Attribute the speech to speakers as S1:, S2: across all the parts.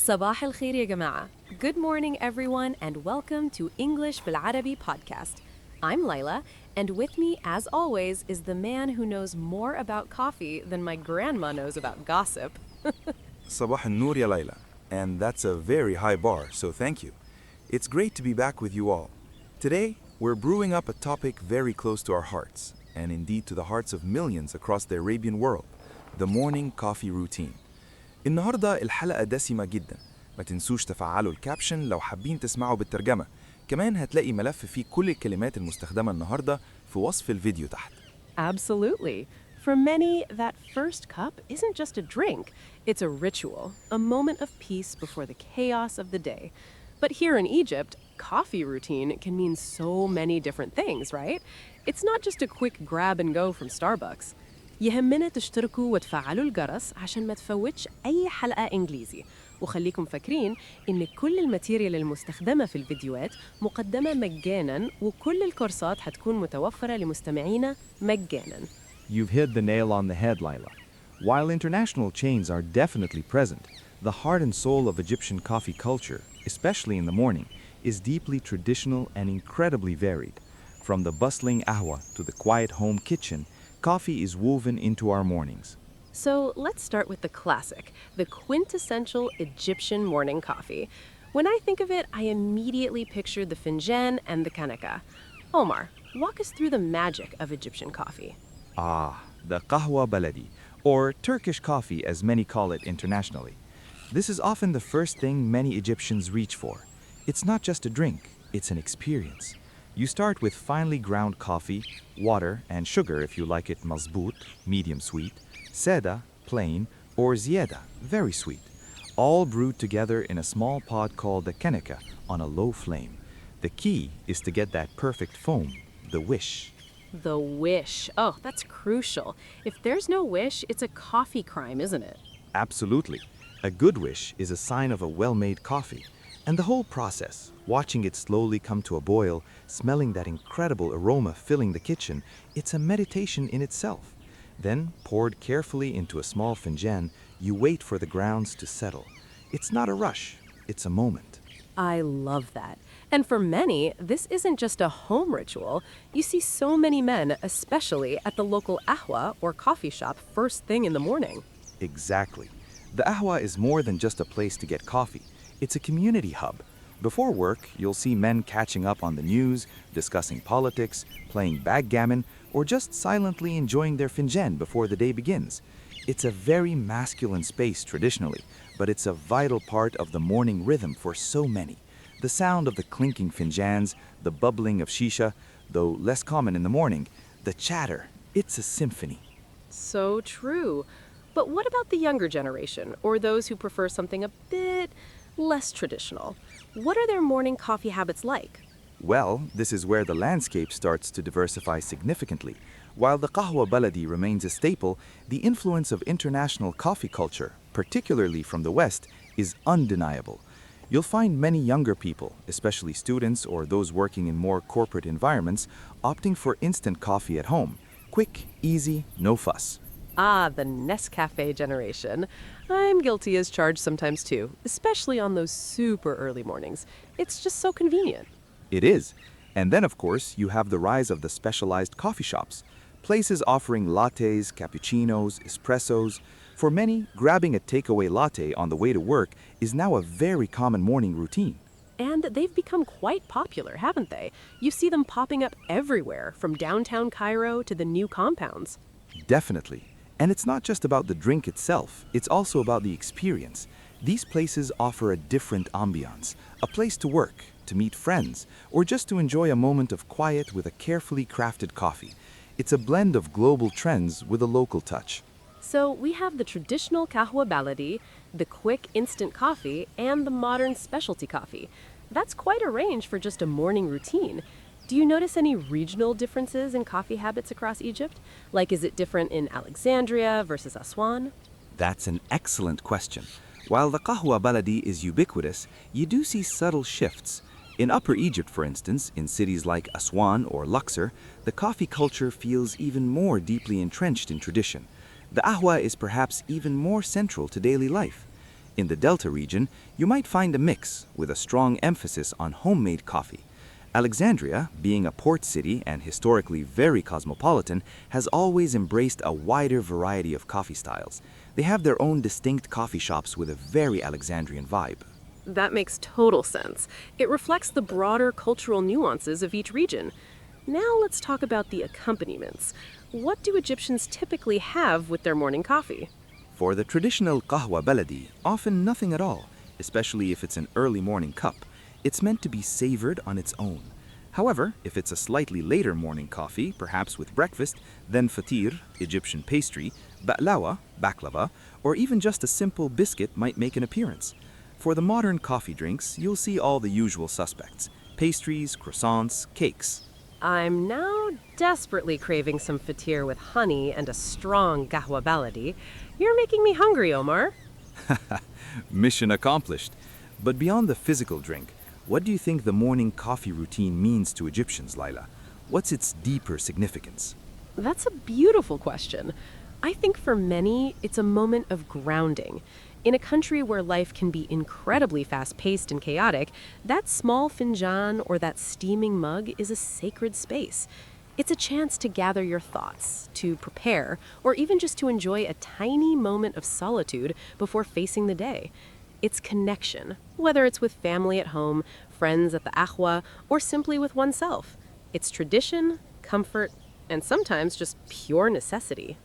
S1: صباح الخير يا جماعة. Good morning everyone and welcome to English بالعربي podcast. I'm Layla and with me as always is the man who knows more about coffee than my grandma knows about gossip.
S2: صباح النور يا ليلى. And that's a very high bar, so thank you. It's great to be back with you all. Today, we're brewing up a topic very close to our hearts, and indeed to the hearts of millions across the Arabian world, the morning coffee routine. النهاردة الحلقة دسمة جدا. ما تنسوش تفعلوا الكابشن لو حابين تسمعوا بالترجمة. كمان هتلاقي ملف فيه كل الكلمات المستخدمة النهاردة في وصف الفيديو تحت.
S1: Absolutely. For many, that first cup isn't just a drink, it's a ritual, a moment of peace before the chaos of the day. But here in Egypt, coffee routine can mean so many different things, right? It's not just a quick grab and go from Starbucks. يهمنا تشتركوا وتفعلوا الجرس عشان ما تفوتش أي حلقة إنجليزي، وخليكم فاكرين إن كل الماتيريال المستخدمة في الفيديوهات مقدمة مجاناً، وكل الكورسات هتكون متوفرة لمستمعينا مجاناً.
S3: You've hit the nail on the head, Layla. While international chains are definitely present, the heart and soul of Egyptian coffee culture, especially in the morning, is deeply traditional and incredibly varied. From the bustling ahwa to the quiet home kitchen, coffee is woven into our mornings.
S1: So let's start with the classic, the quintessential Egyptian morning coffee. When I think of it, I immediately picture the finjan and the kanaka. Omar, walk us through the magic of Egyptian coffee.
S3: The Baladi, or Turkish coffee as many call it internationally. This is often the first thing many Egyptians reach for. It's not just a drink, it's an experience. You start with finely ground coffee, water, and sugar if you like it mazboot, medium sweet, seda, plain, or zieda, very sweet, all brewed together in a small pot called the keneka on a low flame. The key is to get that perfect foam, the wish.
S1: The wish. Oh, that's crucial. If there's no wish, it's a coffee crime, isn't it?
S3: Absolutely. A good wish is a sign of a well-made coffee. And the whole process, watching it slowly come to a boil, smelling that incredible aroma filling the kitchen, it's a meditation in itself. Then, poured carefully into a small finjan, you wait for the grounds to settle. It's not a rush, it's a moment.
S1: I love that. And for many, this isn't just a home ritual. You see so many men, especially at the local ahwa or coffee shop first thing in the morning.
S3: Exactly. The ahwa is more than just a place to get coffee. It's a community hub. Before work, you'll see men catching up on the news, discussing politics, playing backgammon, or just silently enjoying their finjan before the day begins. It's a very masculine space traditionally, but it's a vital part of the morning rhythm for so many. The sound of the clinking finjans, the bubbling of shisha, though less common in the morning, the chatter, it's a symphony.
S1: So true. But what about the younger generation, or those who prefer something a bit less traditional? What are their morning coffee habits like?
S3: Well, this is where the landscape starts to diversify significantly. While the Qahwa Baladi remains a staple, the influence of international coffee culture, particularly from the West, is undeniable. You'll find many younger people, especially students or those working in more corporate environments, opting for instant coffee at home. Quick, easy, no fuss.
S1: The Nescafe generation. I'm guilty as charged sometimes too, especially on those super early mornings. It's just so convenient.
S3: It is. And then, of course, you have the rise of the specialized coffee shops. Places offering lattes, cappuccinos, espressos. For many, grabbing a takeaway latte on the way to work is now a very common morning routine.
S1: And they've become quite popular, haven't they? You see them popping up everywhere, from downtown Cairo to the new compounds.
S3: Definitely. And it's not just about the drink itself, it's also about the experience. These places offer a different ambiance, a place to work, to meet friends, or just to enjoy a moment of quiet with a carefully crafted coffee. It's a blend of global trends with a local touch.
S1: So we have the traditional qahwa baladi, the quick instant coffee, and the modern specialty coffee. That's quite a range for just a morning routine. Do you notice any regional differences in coffee habits across Egypt? Like, is it different in Alexandria versus Aswan?
S3: That's an excellent question. While the Qahwa Baladi is ubiquitous, you do see subtle shifts. In Upper Egypt, for instance, in cities like Aswan or Luxor, the coffee culture feels even more deeply entrenched in tradition. The ahwa is perhaps even more central to daily life. In the Delta region, you might find a mix with a strong emphasis on homemade coffee. Alexandria, being a port city and historically very cosmopolitan, has always embraced a wider variety of coffee styles. They have their own distinct coffee shops with a very Alexandrian vibe.
S1: That makes total sense. It reflects the broader cultural nuances of each region. Now let's talk about the accompaniments. What do Egyptians typically have with their morning coffee?
S3: For the traditional qahwa baladi, often nothing at all, especially if it's an early morning cup. It's meant to be savored on its own. However, if it's a slightly later morning coffee, perhaps with breakfast, then fatir, Egyptian pastry, ba'lawa, baklava, or even just a simple biscuit might make an appearance. For the modern coffee drinks, you'll see all the usual suspects: pastries, croissants, cakes.
S1: I'm now desperately craving some fatir with honey and a strong qahwa baladi. You're making me hungry, Omar.
S3: Mission accomplished. But beyond the physical drink, what do you think the morning coffee routine means to Egyptians, Layla? What's its deeper significance?
S1: That's a beautiful question. I think for many, it's a moment of grounding. In a country where life can be incredibly fast-paced and chaotic, that small finjan or that steaming mug is a sacred space. It's a chance to gather your thoughts, to prepare, or even just to enjoy a tiny moment of solitude before facing the day. It's connection, whether it's with family at home, friends at the ahwa, or simply with oneself. It's tradition, comfort, and sometimes just pure necessity.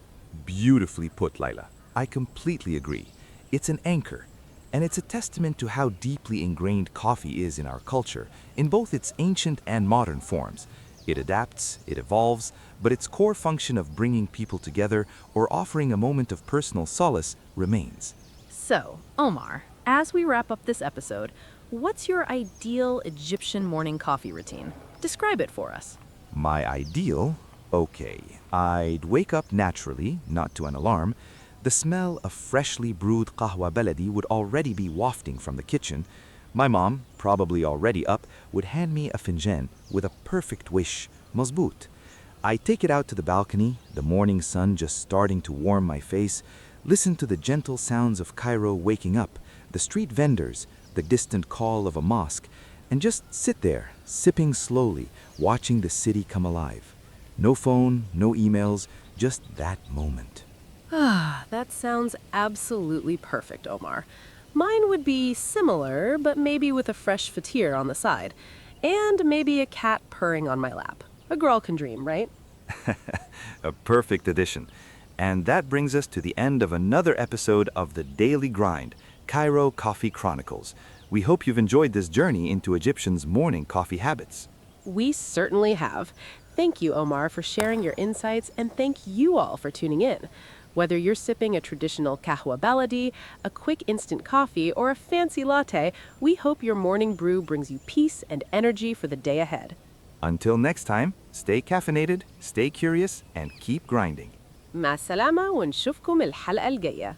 S3: Beautifully put, Layla. I completely agree. It's an anchor, and it's a testament to how deeply ingrained coffee is in our culture, in both its ancient and modern forms. It adapts, it evolves, but its core function of bringing people together or offering a moment of personal solace remains.
S4: So, Omar, as we wrap up this episode, what's your ideal Egyptian morning coffee routine? Describe it for us.
S3: My ideal? Okay, I'd wake up naturally, not to an alarm. The smell of freshly brewed qahwa baladi would already be wafting from the kitchen. My mom, probably already up, would hand me a finjan with a perfect wish, mazboot. I take it out to the balcony, the morning sun just starting to warm my face, listen to the gentle sounds of Cairo waking up, the street vendors, the distant call of a mosque, and just sit there, sipping slowly, watching the city come alive. No phone, no emails, just that moment.
S1: That sounds absolutely perfect, Omar. Mine would be similar, but maybe with a fresh fatir on the side. And maybe a cat purring on my lap. A girl can dream, right?
S3: A perfect addition. And that brings us to the end of another episode of The Daily Grind, Cairo Coffee Chronicles. We hope you've enjoyed this journey into Egyptians' morning coffee habits.
S1: We certainly have. Thank you, Omar, for sharing your insights, and thank you all for tuning in. Whether you're sipping a traditional qahwa baladi, a quick instant coffee, or a fancy latte, we hope your morning brew brings you peace and energy for the day ahead.
S3: Until next time, stay caffeinated, stay curious, and keep grinding.
S1: مع السلامة ونشوفكم الحلقة الجاية.